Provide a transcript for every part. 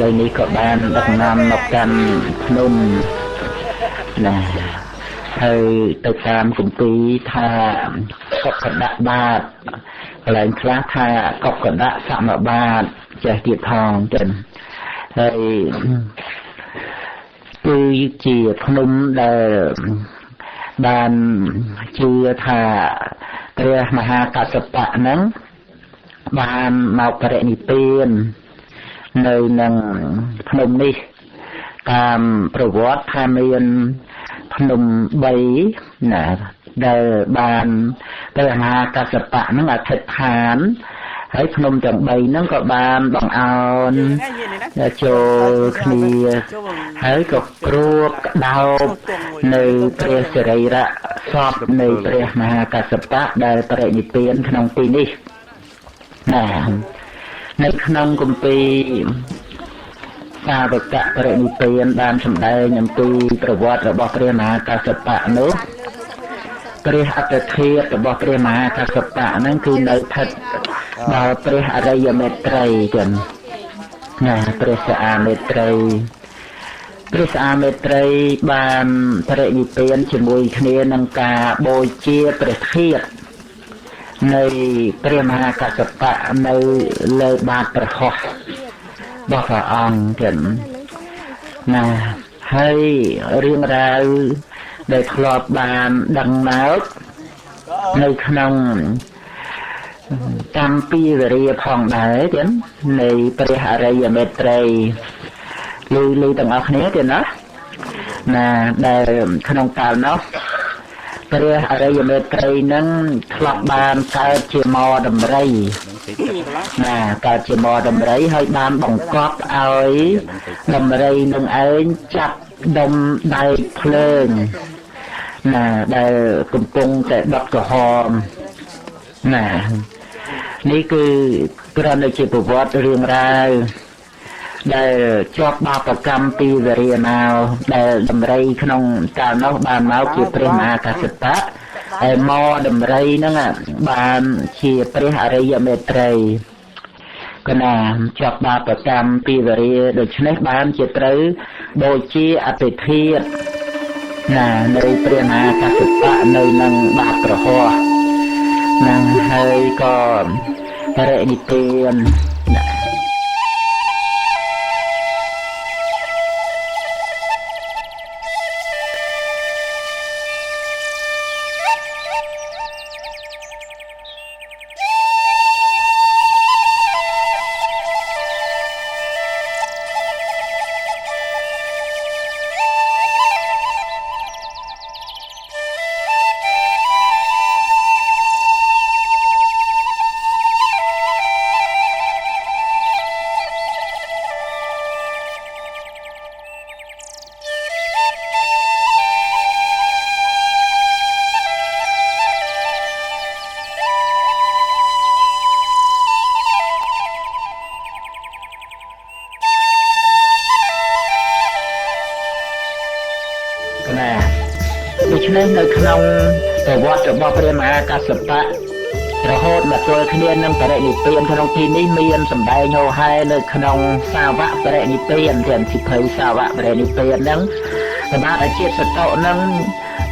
លើនេះក៏បានដឹកនាំមកកាន់ភ្នំណាហើយទៅតាមគម្ពីរថាកុកកដាក់បាតកន្លែងខ្លះថាកុកកដាក់សមបាតចេះទៀតផងចឹងហើយគឺជាភ្នំដែលបានជឿថាព្រះមហាកស្សបៈហ្នឹងបានមកបរិនិព្វាននៅនឹងភ្នំនេះតាមប្រវត្តិថាមានភ្នំ3ណាដែលបានព្រះមហាកស្សបៈហ្នឹងអធិដ្ឋានហើយភ្នំទាំង3ហ្នឹងក៏បានបង្អោនចូលគ្នាហើយក៏គ្របក្តោបនៅព្រះសិរីរៈសពនៃព្រះមហាកស្សបៈដែលបរិនិព្វានក្នុងទីនេះណានៅក្នុងគម្ពីរសាវកៈបរិនិព្វានបានសម្ដែងអំពីប្រវត្តិរបស់ព្រះមហាកស្សបៈនោះព្រះអត្តធាតុរបស់ព្រះមហាកស្សបៈហ្នឹងគឺនៅស្ថិតដល់ព្រះអរិយមេត្រីចឹងណាព្រះសាមេត្រីបានបរិនិព្វានជាមួយគ្នានឹងការបូជាព្រះធាតុនៃព្រះមហាកស្សបៈនៅលើបាតព្រះហស្ថរបស់ព្រះអង្គចឹងណាហើយរឿងរ៉ាវដែលធ្លាប់បានដឹងមកនៅក្នុងកម្មពីវរាផងដែរចឹងនៃព្រះអរិយមេត្រីលឺទាំងអស់គ្នាទៀតណាដែលក្នុងកាលនោះព្រះអរិយមេត្រីនឹងធ្លាប់បានកើតជាមរដំរីណាកើតជាមរដំរីហើយបានបង្កប់ឲ្យដំរីនឹងឯងចាប់ដុំដែកភ្លើងណាដែលកំពុងតែដុតក្រហមណានេះគឺគ្រាន់តែជាប្រវត្តិរឿងរ៉ាវដែលជាប់បាបកម្មពីវរាមកដែលដំរីក្នុងកាលនោះបានមកជាព្រះមហាកស្សបៈហើយមកដំរីហ្នឹងបានជាព្រះអរិយមេត្រីកណាជាប់បាបកម្មពីវរាដូច្នេះបានជាត្រូវដូចជាអតិធិធណានៅព្រះមហាកស្សបៈនៅនឹងបាតប្រហោះនឹងហើយក៏បរិនិព្វានណាដូច្នេះនៅក្នុងប្រវត្តិរបស់ព្រះមហាកស្សបៈរហូតមកទល់គ្នានឹងបរិនិព្វានក្នុងទីនេះមានសម្ដែងហោហែនៅក្នុងសាវកបរិនិព្វានទាំងសិភៅសាវកបរិនិព្វានហ្នឹងសម្រាប់ជាតិសតុហ្នឹង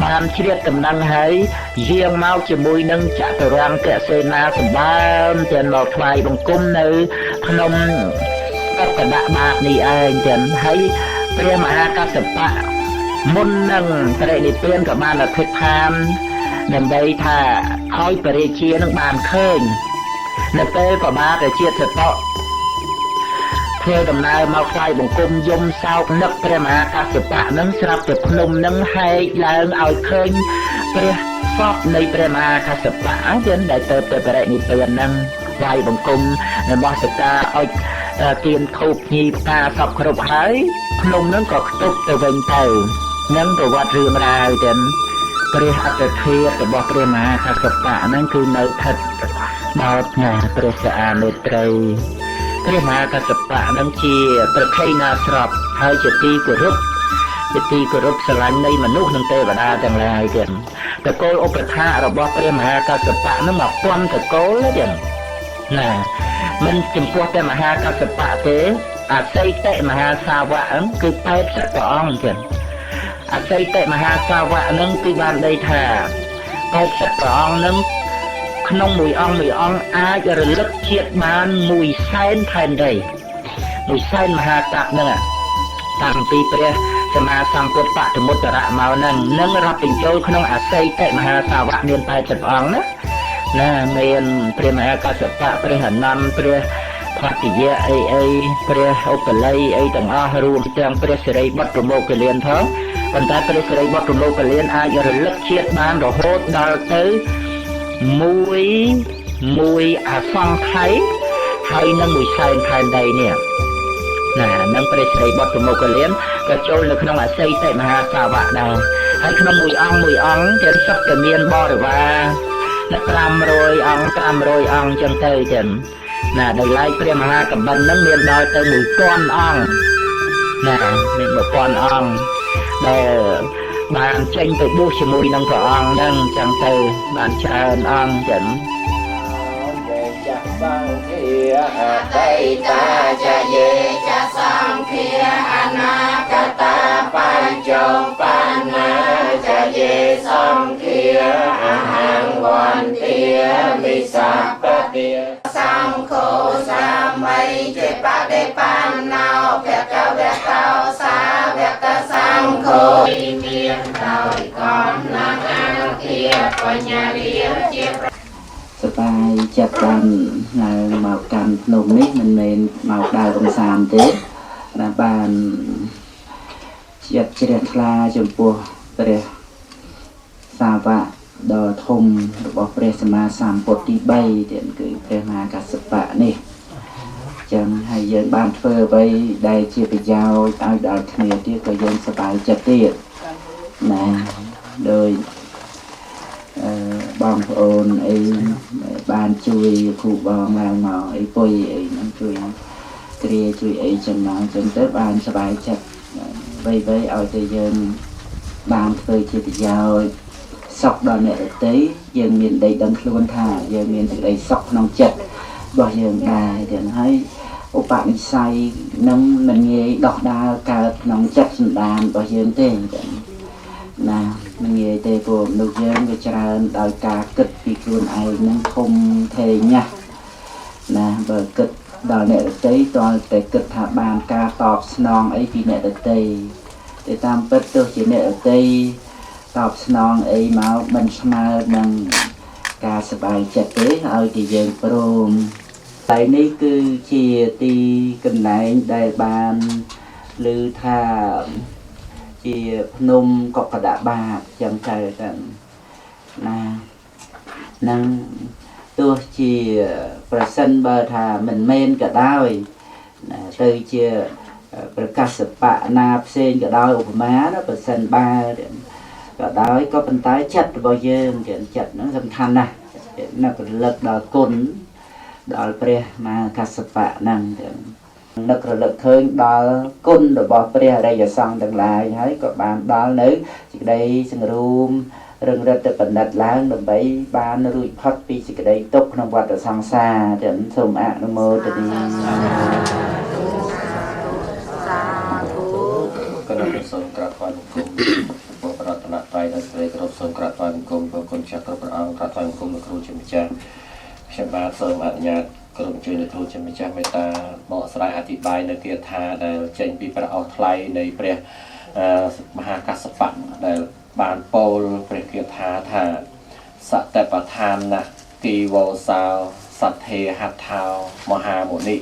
បានជ្រាបដំណឹងហើយយាងមកជាមួយនឹងចតុរង្គសេនាសម្បើមទាំងមកថ្វាយបង្គំនៅក្នុងកកដាក់បាតនេះឯងទាំងហើយព្រះមហាកស្សបៈមុននឹងបរិនិព្វានក៏បានអធិដ្ឋានដើម្បីថាឲ្យបរិជានឹងបានឃើញនៅពេលប្របាទជាតិសតុធ្វើដំណើរមកថ្វាយបង្គំយំសោកនឹកព្រះមហាកស្សបៈនឹងស្រាប់តែភ្នំនឹងហែកឡើងឲ្យឃើញព្រះសពនៃព្រះមហាកស្សបៈហ្នឹងដែលទៅបរិនិព្វាននឹងថ្វាយបង្គំរបស់សកាឲ្យទៀនធូបញីផ្កាសពគ្រប់ហើយភ្នំនឹងក៏ខ្ទប់ទៅវិញទៅនឹងប្រវត្តិរឿងរ៉ាវទាំងព្រះអត្តធាតុរបស់ព្រះមហាកស្សបៈហ្នឹងគឺនៅស្ថិតដល់ថ្ងៃព្រះសាមេត្រីព្រះមហាកស្សបៈហ្នឹងជាប្រខៃណាស្របហើយជាទីគោរពស្រឡាញ់នៃមនុស្សនិងទេវតាទាំងឡាយទៀតតកូលឧបថារបស់ព្រះមហាកស្សបៈហ្នឹង1000តកូលទៀតណាមិនចំពោះតែមហាកស្សបៈទេ អាស័យតិមហាសាវកគឺ80ព្រះអង្គចឹងអាស័យតិមហាសាវកនឹងគឺបានន័យថា80ព្រះអង្គនឹងក្នុងមួយអង្គអាចរលឹកជាតិបាន1សែនផែនដី1សែនមហាកៈហ្នឹងតាំងពីព្រះសម្មាសម្ពុទ្ធបតមុត្តរៈមកនឹងរាប់បញ្ចូលក្នុងអាស័យតិមហាសាវកមាន80អង្គណាមានព្រះមហាកស្សបៈព្រះអនន្តព្រះផតយៈអីព្រះឧបល័យអីទាំងអស់រួមទាំងព្រះសិរីបុត្រប្រមោគលានផងប៉ុន្តែព្រះសិរីបុត្រប្រមោគលានអាចរលឹកជាតិបានរហូតដល់ទៅមួយអាសង្ខ័យហើយនឹងមួយសែនផែនដីនេះណានឹងព្រះសិរីបុត្រប្រមោគលានក៏ចូលនៅក្នុងអាស័យតិមហាសាវកដែរហើយក្នុងមួយអង្គទៀតសុទ្ធតែមានបរិវារ500អង្គចឹងទៅចឹងណាដោយឡែកព្រះមហាកម្បិននឹងមានដល់ទៅ1000អង្គណាមាន1000អង្គដែលបានចេញទៅបួសជាមួយនឹងព្រះអង្គហ្នឹងចឹងទៅបានច្រើនអង្គចឹងsang kia Adita Jaye Cha sang kia Anakata Panchopana Jaye sang kia Ahang Vantia Visapatia sang khô sang mây Chế bát đế pan nào Vẹt cao xa Vẹt sang khô Miên đòi con Nàng ăn kia Có nhà riêng Chế สบายจัดการมาการลงนี้มันเป็นมาดาวกำสามเตะนะบานจัดเจริญคลาจมปัวเปรสาวะดอทมบอกเปรสมาสามปฏิใบเด่นคือเปรมากัสปะนี่จังให้ยืนบานเฟอร์ไปได้เชียร์ยาวเอาดาวเทียที่ก็ยืนสบายจัดเตียนะโดยบางโอนไอ้บ้านช่วยผูกบางแล้วหน่อไอ้ปุยไอ้นั่นช่วยเกลียช่วยไอ้จังหน่อจนเติบบ้านสบายจัดไปเอาใจเย็นบ้านเคยเชียร์ยาวสอกดอนเนี่ยเต้ยังมีได้ดังคล้วนท่ายังมีได้สอกน้องจัดบ่ยังได้เดี๋ยวให้อุปนิสัยน้องมันเงยดอกดาวการน้องจัดสันดานบ่ยังเต้นะมันเงยเตะพวกลูกเยอะก็จะได้การกึศปีกุนไอ้นั่งคมเทียนะนะเบิกกึศดาวเนี่ยเตะตอนแต่กึศหาบานการตอบสนองไอ้ปีเนี่ยเตะแต่ตามเปิดตัวจีเนี่ยเตะตอบสนองไอ้เมาบันสมาดังการสบายจัดเตะเอาที่เยินโปรมไอ้นี่คือเชียตีกันไหนได้บานหรือถ้าជាភ្នំកកដបាតចឹងទៅណានឹងទោះជាប្រសិនបើថាមិនមែនក៏ដោយណាទៅជាប្រកាសបៈណាផ្សេងក៏ដោយឧបមាណាប្រសិនបើក៏ដោយក៏ប៉ុន្តែចិត្តរបស់យើងចិត្តហ្នឹងសំខាន់ណាស់នៅរលឹកដល់គុណដល់ព្រះមហាកស្សបៈហ្នឹងនឹករលឹកឃើញដល់គុណរបស់ព្រះអរិយសង្ឃទាំងឡាយហើយក៏បានដល់នៅសេចក្តីសង្រួមរឹងរិតបណ្ឌិតឡើងដើម្បីបានរួចផុតពីសេចក្តីទុក្ខក្នុងវដ្តសង្សារទាំងសូមអនុមោទនាគណៈសូមក្រាបថ្វាយបង្គំព្រះប្រតនត្រ័យដល់ព្រះគ្រប់សូមក្រាបថ្វាយបង្គំព្រះគុណចាស់គ្រប់ព្រះអង្គក្រាបថ្វាយបង្គំលោកគ្រូជាម្ចាស់ខ្ញុំបាទសូមអនុញ្ញាតក្រុមជួយលោកគ្រូជាម្ចាស់មេត្តាបកស្រាយអធិប្បាយនៅគាថាដែលចេញពីព្រះអស់ថ្លៃនៃព្រះមហាកស្សបៈដែលបានពោលព្រះគាថាថាសតបឋានៈគីវោសោសទ្ធាហដ្ឋោមហាមុនិ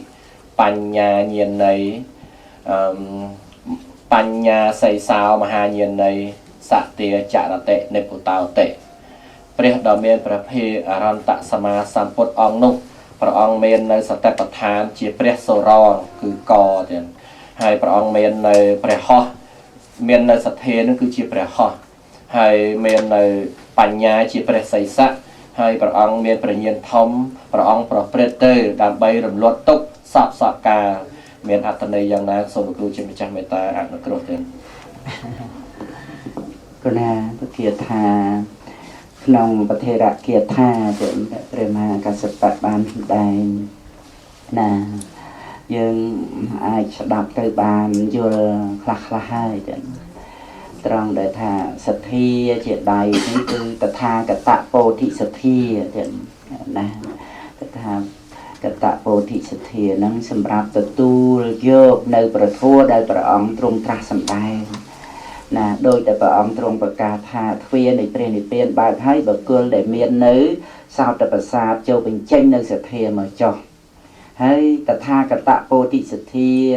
បញ្ញាញាណីបញ្ញាសីសោមហាញាណីសទាចរតិនិពុតោតិព្រះដ៏មានព្រះភិអរន្តសម្មាសម្ពុទ្ធអង្គនោះព្រះអង្គមាននៅសតបដ្ឋានជាព្រះសូរងគឺកទៀតហើយព្រះអង្គមាននៅព្រះហោះមាននៅសទ្ធានឹងគឺជាព្រះហោះហើយមាននៅបញ្ញាជាព្រះសីស័កហើយព្រះអង្គមានព្រះញាណធំព្រះអង្គប្រព្រឹត្តទៅដើម្បីរំលត់ទុក្ខសពសកាលមានអត្ថន័យយ៉ាងណាសូមគ្រូជាម្ចាស់មេត្តាអនុគ្រោះទៀតគណៈពុទ្ធថាក្នុងប្រធេរគាថាព្រះមហាកស្សបៈបានសម្ដែងណា dương ai đọc tới bàn vô khla hai trong để thà sạch thi chuyện đầy những từ tật tha cả tạ bồ thị sạch thi chuyện nè tật tha cả tạ bồ thị sạch thi nâng xâm rạp tật tu vô nơi bà thua đây bà ông trung tra xâm đai nè đôi tại bà ông trung bà ca thà thuê này tiền bà thấy bà cương để miền nữ sao tại bà xa châu bình tranh nơi sạch thi mà cho hay tật tha cả tạ bồ thị sạch thi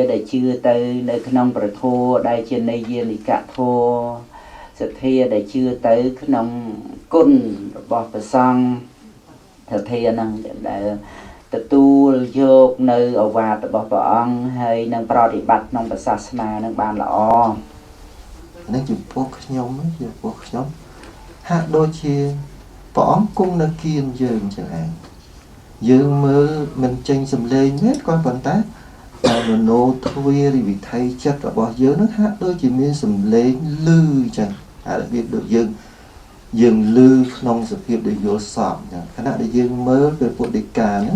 để chưa tới nơi nông bờ thô đây trên đây yên cả thô sạch thi để chưa tới nông côn bỏ bờ sông sạch thi năng để tu vô nơi ở và bỏ bờ ông hay năng pro thì bắt nông bờ sa na năng ban lọ năng chụp bốc nhóm hạ đôi chia bỏ cung nơi kiên dường chẳng hạn dương mơ mình tranh sầm lên hết con vận tác mà nô thôi thì bị thay chất và bỏ dớ nó hát đôi chỉ miên sầm lên lư chẳng là biết được dương lư nông sự nghiệp để vô sọm chẳng khả năng để dương mơ về bộ đề cả nó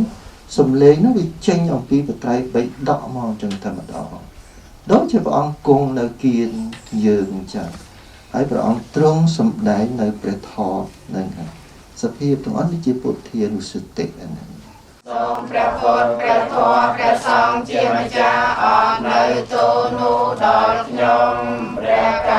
sầm lên nó bị tranh ông phi và tay bị đọ mò chẳng thầm đỏ đó chỉ bảo ông cùng nơi kiên dương chẳng hãy bảo ông trung sầm đáy nơi bể thọ nên sự nghiệp trong anh chỉ bộ thiên của sự tệ này សូមព្រះពុទ្ធព្រះធម៌ព្រះសង្ឃជាម្ចាស់អត់នៅទូនោះដល់ខ្ញុំព្រះក